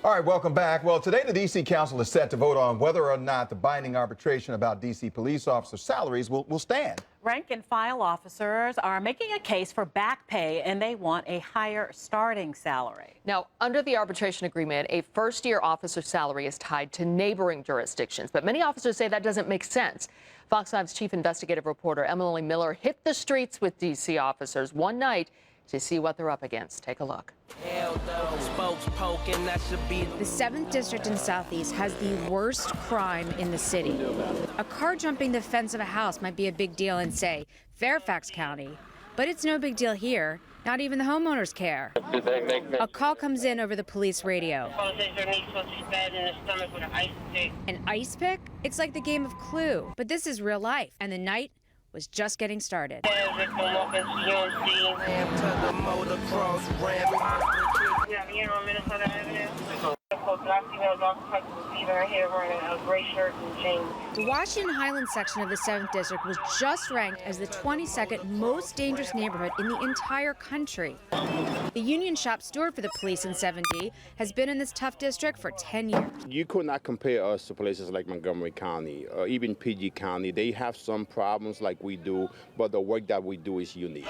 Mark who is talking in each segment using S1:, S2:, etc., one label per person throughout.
S1: All right, welcome back. Well, today the D.C. Council is set to vote on whether or not the binding arbitration about D.C. police officer salaries will stand.
S2: Rank and file officers are making a case for back pay, and they want a higher starting salary.
S3: Now, under the arbitration agreement, a first-year officer salary is tied to neighboring jurisdictions, but many officers say that doesn't make sense. Fox 5's chief investigative reporter Emily Miller hit the streets with D.C. officers one night to see what they're up against. Take a look.
S4: The 7th District in Southeast has the worst crime in the city. A car jumping the fence of a house might be a big deal in, say, Fairfax County, but it's no big deal here. Not even the homeowners care. A call comes in over the police radio. An ice pick? It's like the game of Clue, but this is real life, and the night was just getting started. The Washington Highlands section of the 7th District was just ranked as the 22nd most dangerous neighborhood in the entire country. The union shop steward for the police in 7D has been in this tough district for 10 years.
S5: You could not compare us to places like Montgomery County or even PG County. They have some problems like we do, but the work that we do is unique.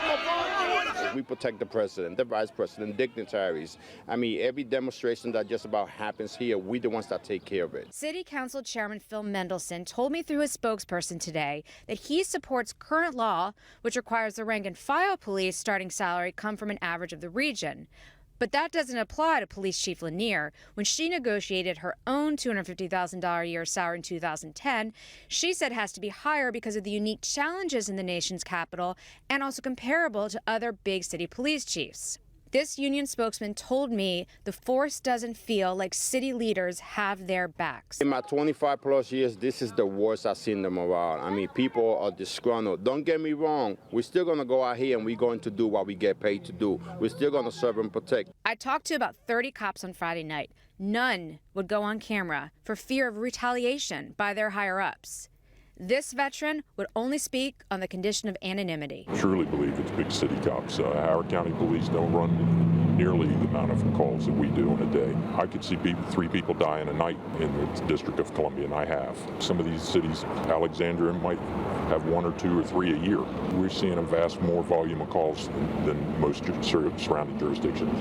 S5: We protect the president, the vice president, dignitaries. I mean, every demonstration that just about happens here, we the ones that take care of it.
S4: City Council Chairman Phil Mendelson told me through his spokesperson today that he supports current law, which requires the rank and file police starting salary come from an average of the region. But that doesn't apply to Police Chief Lanier. When she negotiated her own $250,000 a year salary in 2010, she said it has to be higher because of the unique challenges in the nation's capital and also comparable to other big city police chiefs. This union spokesman told me the force doesn't feel like city leaders have their backs.
S5: In my 25 plus years, this is the worst I've seen them around. I mean, people are disgruntled. Don't get me wrong. We're still going to go out here and we're going to do what we get paid to do. We're still going to serve and protect.
S4: I talked to about 30 cops on Friday night. None would go on camera for fear of retaliation by their higher-ups. This veteran would only speak on the condition of anonymity.
S6: I truly believe it's big city cops. Howard County Police don't run nearly the amount of calls that we do in a day. I could see 3 people die in a night in the District of Columbia, and I have. Some of these cities, Alexandria might have 1 or 2 or 3 a year. We're seeing a vast more volume of calls than most surrounding jurisdictions.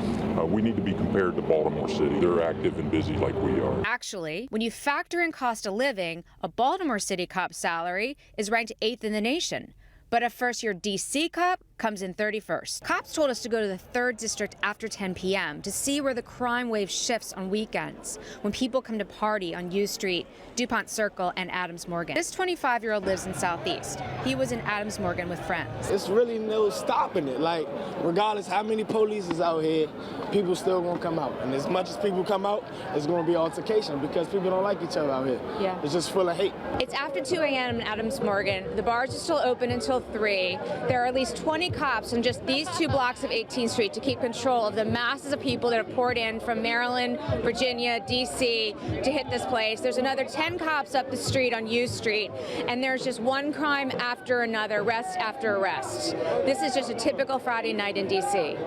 S6: We need to be compared to Baltimore City. They're active and busy like we are.
S4: Actually, when you factor in cost of living, a Baltimore City cop's salary is ranked 8th in the nation. But a first-year D.C. cop comes in 31st. Cops told us to go to the 3rd District after 10 p.m. to see where the crime wave shifts on weekends, when people come to party on U Street, DuPont Circle, and Adams Morgan. This 25-year-old lives in Southeast. He was in Adams Morgan with friends.
S7: It's really no stopping it. Like, regardless how many police is out here, people still gonna come out. And as much as people come out, it's gonna be altercation because people don't like each other out here.
S4: Yeah.
S7: It's just full of hate.
S4: It's after 2 a.m. in Adams Morgan. The bars are still open until 3. There are at least 20 cops in just these 2 blocks of 18th Street to keep control of the masses of people that have poured in from Maryland, Virginia, D.C. to hit this place. There's another 10 cops up the street on U Street, and there's just one crime after another, arrest after arrest. This is just a typical Friday night in D.C.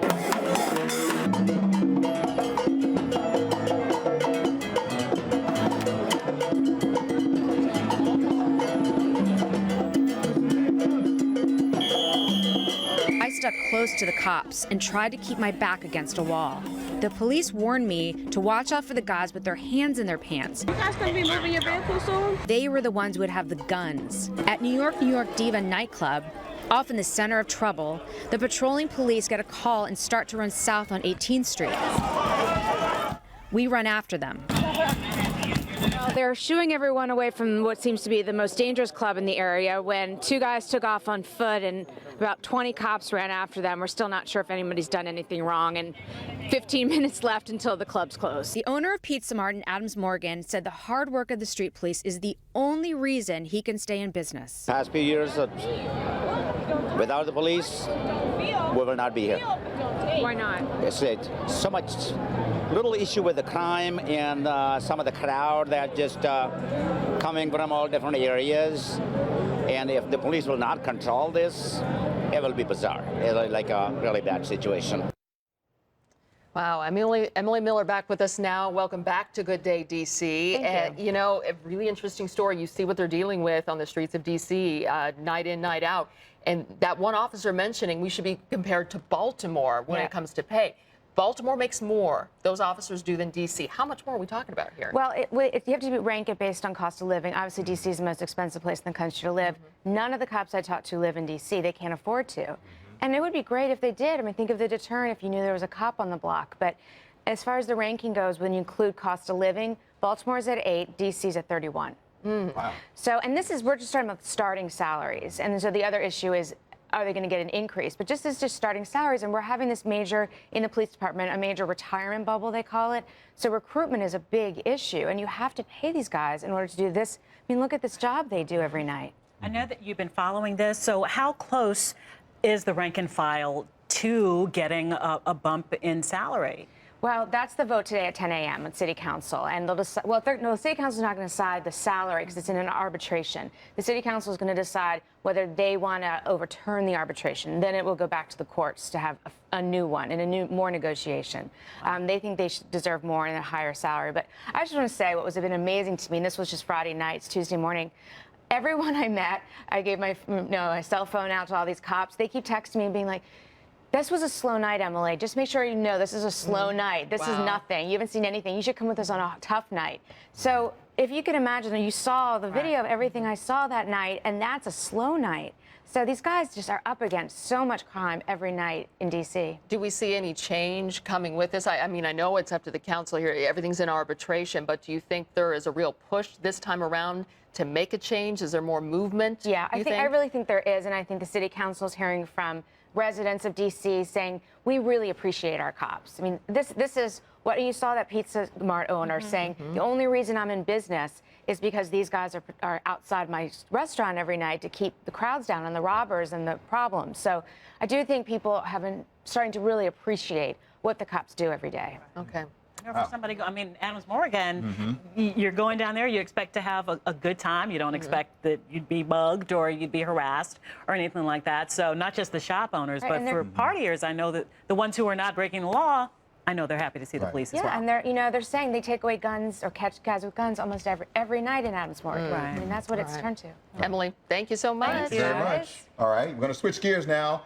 S4: I stuck close to the cops and tried to keep my back against a wall. The police warned me to watch out for the guys with their hands in their pants.
S8: You guys gonna be moving your vehicle soon?
S4: They were the ones who would have the guns. At New York Diva nightclub, off in the center of trouble, the patrolling police get a call and start to run south on 18th Street. We run after them. They're shooing everyone away from what seems to be the most dangerous club in the area when 2 guys took off on foot and about 20 cops ran after them. We're still not sure if anybody's done anything wrong, and 15 minutes left until the club's closed. The owner of Pizza Mart in Adams Morgan said the hard work of the street police is the only reason he can stay in business.
S9: Past few years, without the police, we will not be here.
S4: Why not?
S9: It's so much little issue with the crime and some of the crowd that just coming from all different areas. And if the police will not control this, it will be bizarre. It'll be like a really bad situation.
S3: Wow, Emily Miller back with us now. Welcome back to Good Day, DC.
S4: Thank you.
S3: You know, a really interesting story. You see what they're dealing with on the streets of DC, night in, night out. And that one officer mentioning we should be compared to Baltimore when it comes to pay. Baltimore makes more, those officers do, than DC. How much more are we talking about here?
S4: Well, you have to rank it based on cost of living. Obviously, DC is the most expensive place in the country to live. None of the cops I talked to live in DC. They can't afford to. And it would be great if they did. I mean, think of the deterrent if you knew there was a cop on the block. But as far as the ranking goes, when you include cost of living, Baltimore's at 8, DC's at 31.
S1: Wow.
S4: So, and we're just talking about starting salaries. And so the other issue is, are they going to get an increase? But just as just starting salaries, and we're having this major, in the police department, a major retirement bubble, they call it. So recruitment is a big issue, and you have to pay these guys in order to do this. I mean, look at this job they do every night.
S2: I know that you've been following this, so how close is the rank and file to getting a bump in salary?
S4: Well, that's the vote today at 10 a.m. at City Council, and they'll decide. Well, no, the City Council is not going to decide the salary because it's in an arbitration. The City Council is going to decide whether they want to overturn the arbitration. Then it will go back to the courts to have a new one and more negotiation. They think they should deserve more and a higher salary. But I just want to say what was been amazing to me, and this was just Friday night, it's Tuesday morning. Everyone I met, I gave my cell phone out to all these cops. They keep texting me and being like, "This was a slow night, Emily. Just make sure you know this is a slow night. This is nothing. You haven't seen anything. You should come with us on a tough night." So if you could imagine, you saw the video of everything I saw that night, and that's a slow night. So these guys just are up against so much crime every night in D.C.
S3: Do we see any change coming with this? I mean, I know it's up to the council here. Everything's in arbitration, but do you think there is a real push this time around to make a change? Is there more movement?
S4: Yeah, I really think there is, and I think the City Council is hearing from residents of D.C. saying, we really appreciate our cops. I mean, this is what you saw that Pizza Mart owner saying, the only reason I'm in business is because these guys are outside my restaurant every night to keep the crowds down and the robbers and the problems. So I do think people have been starting to really appreciate what the cops do every day.
S3: Okay.
S2: You know, for somebody, I mean, Adams Morgan, you're going down there, you expect to have a good time. You don't expect that you'd be bugged or you'd be harassed or anything like that. So not just the shop owners, but for partiers, I know that the ones who are not breaking the law, I know they're happy to see the police as well.
S4: Yeah, and they're saying they take away guns or catch guys with guns almost every night in Adams Morgan.
S2: Right.
S4: I mean, that's what it's turned to.
S3: Emily, thank you so much.
S1: Thank you very much. All right, we're going to switch gears now.